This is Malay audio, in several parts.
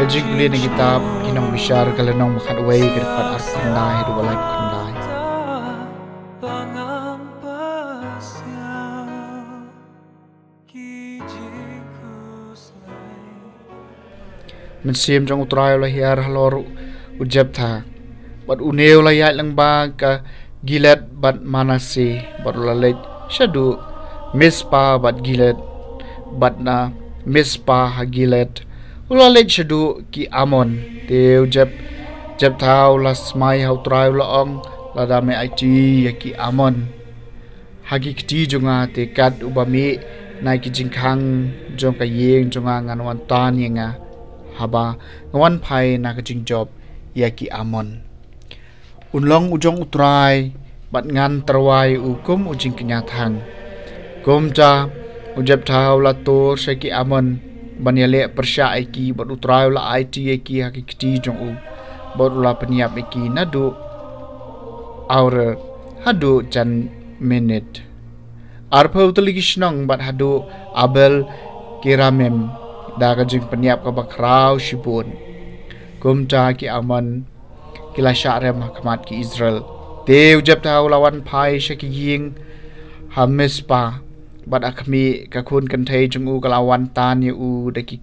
kajing beli ni kitab kinong bisyar kalenong makan away kiripat arkandai hidu balai kandai. Mensim jong utrai lah hiar halor ujab tha. Bat uneu lah yat lang ba ka gilet bat manasi bat ulalet shadu mispa bat gilet bat na mispa ha gilet ulalet shadu ki amon te ujab jab thau las mai hau trai la ong la dame IT ya ki amon hagi kti jonga te kat ubami nai ki jingkhang jong ka yeng jonga nganwan tan yenga haba ngwan phai na ka jing job ya ki amon unlong ujong utrai bat ngan terwai ukum ujing kenyathang gomja ujab thau la to shaki amon banyale persya iki bat utrai la IT iki hakikti jong u bat la peniap iki nadu hour hadu jan minute arpa utali kishnong bat hadu abel kiramem da ka jing peniap ka bakrau shibun gomja ki amon kila syarem hakamat ki Israel te ujab tau lawan pai shaki ying hamispa bat akmi ka kun kan thai jung u kalawan tan ye u da ki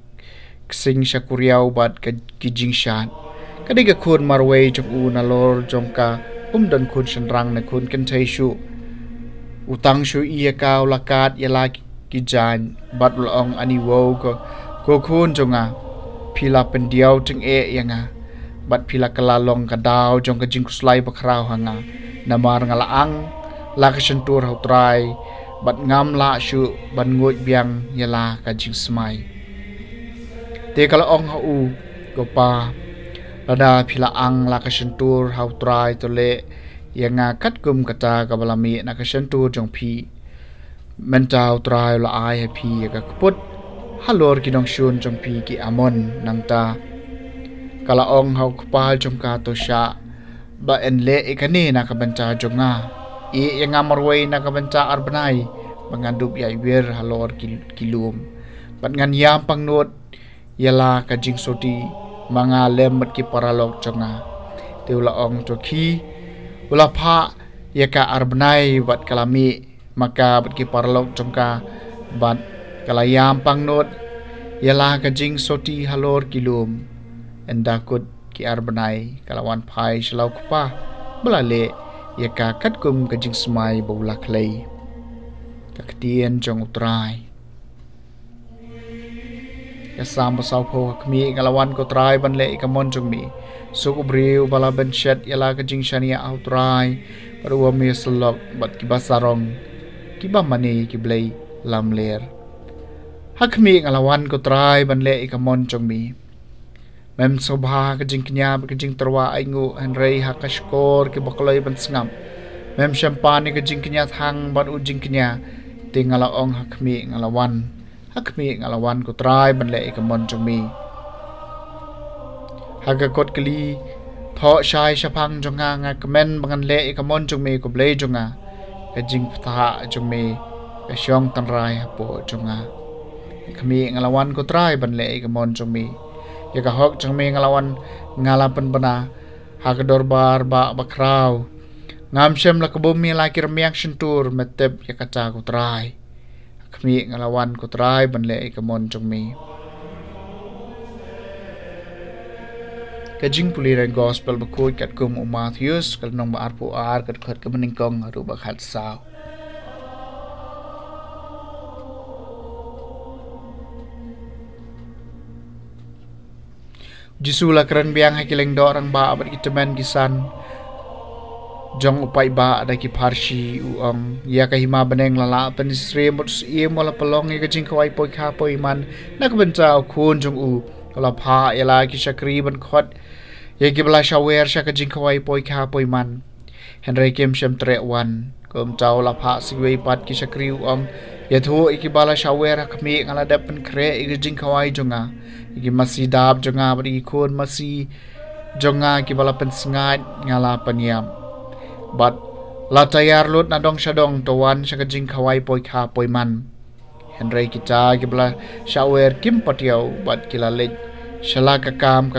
sing shakuriau bat ka kijing shan ka de ka kun marway jung u na lor jong ka dan kun shenrang na kun kan thai shu utang shu iya ka lakat yala ki jan bat long ani wo ko kun jonga pila pendiau teng yanga bat pila kalalong kadau jong ka jing kuslai bakrau hanga namar ngalaang la ka sentur hautrai bat ngam la shu ban ngot biang yala ka jing smai te kala ong ha u gopa lada pila ang la ka sentur hautrai tole yanga kat kum kata ka balami na ka sentur jong pi menta hautrai la ai happy ka kaput halor kinong shun jong pi ki amon nangta kala ong hau kapal jong ka to sha ba enle ikani na ka banta jonga yang amarway na kabanta arbanay mangandup ya wir halor kilum bat ngan yam pangnot yala ka jing soti mga lemat ki paralog jonga teula ong toki ula pha yaka arbanay bat kalami maka bat ki paralog jonga bat kala yam pangnot yala ka jing soti halor kilum endakut ki arbanay kalawan pai shalau kupa belale yaka kat kum ka jing smai bawla klay kaktian jong utrai yasam basaw po kami ngalawan ko trai banle ikamon jong mi sukubriu bala benchet yala ka jing shania utrai paruwa mi slok bat kibasarong kibamani kiblay lamler hakmi ngalawan ko trai banle ikamon jong mi mem sobha ka jing knya ka jing terwa aingu henrei hakashkor ke bakloi ban sngam mem champagne ka jing knya thang ban u jing knya tingala ong hakmi ngalawan ko trai ban le ka mon jongmi haga kot kli tho shai shapang jonga nga kemen bangan le ka mon jongmi ko blei jonga ka jing pha jongmi ka syong tanrai po jonga kami ngalawan ko trai ban le ka mon jongmi yaka hok jangme ngalawan ngalapan bana hakador bar ba bakrau ngam shem la kabumi la kirmiak shentur metep yaka ta ko trai kami ngalawan ko trai banle ikamon jangme kajing puliran gospel bakoi kat kum Matthews kal nong ba arpo ar kat khat kamaningkong ru ba khat sao Jisula keren biang hakileng do orang ba abat itemen kisan jong upai ba ada ki parshi uang ya ka hima beneng lala pen sri mut ie mola pelong ye kajing kawai poi kha poi man nak benta khun jong u kala pha yala ki shakri ban khot ye ki bla shawer sha kajing kawai poi kha poi man henry kem shem tre wan kom chau la pha siwei pat ki shakri uang ye thu iki bala shawer khmi ngala dapen kre iki jing kawai jonga iki masih dab jonga bari khon masih jonga ki bala pen sngat ngala paniam bat la tayar lut na dong shadong to wan sha jing khawai poi kha poi man henry kita ki bala shawer kim patiau bat kila le shala kakam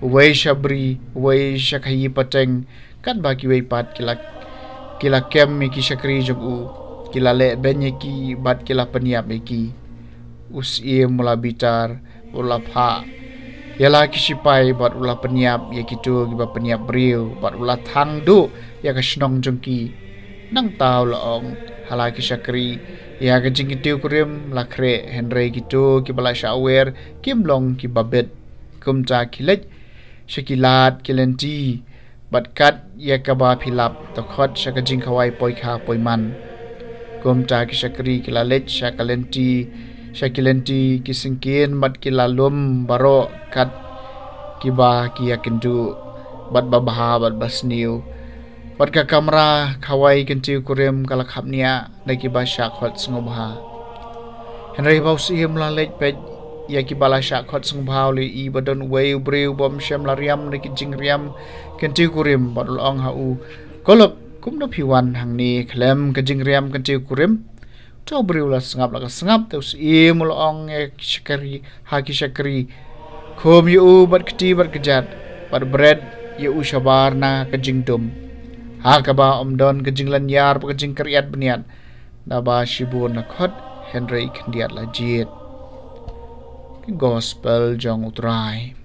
wei shabri wei shakhayi pateng kan bagi wei pat kila kem mi ki shakri jong u kila le benye ki bat kila peniap ki us ie mula bitar ula pha yala kisipai bat ula peniap ye kitu giba peniap briu bat ula thang du ya ka snong jongki nang tau laong hala ki shakri ya ka jing kitu kurim lakre henry gitu ki bala shawer kim long ki babet kumcha kilet shakilat kilenti bat kat ya ka ba philap to khot shaka jing khawai poi kha poi man kumcha ki shakri kilalet shakilenti kisingkin mat kilalum baro kat kiba ki yakindu bat babaha bat basniu bat ka kamera khawai kintiu kurim kala khapnia naki ba shakhot sngobha henry baus im la lej pej ya ki bala shakhot sngobha li I badon wei breu bom shem la riam naki jingriam kintiu kurim bat long ha u kolok kum no phiwan hangni khlem ka jingriam kintiu kurim to breu la sngap tus im long shakari haki shakri khom yu bat kti bat kejat bat bread yu shabarna ka jingtum ha ka ba omdon ka jinglan yar ka jing kriat beniat da ba shibun na khot henry khndiat la jiet gospel jong utrai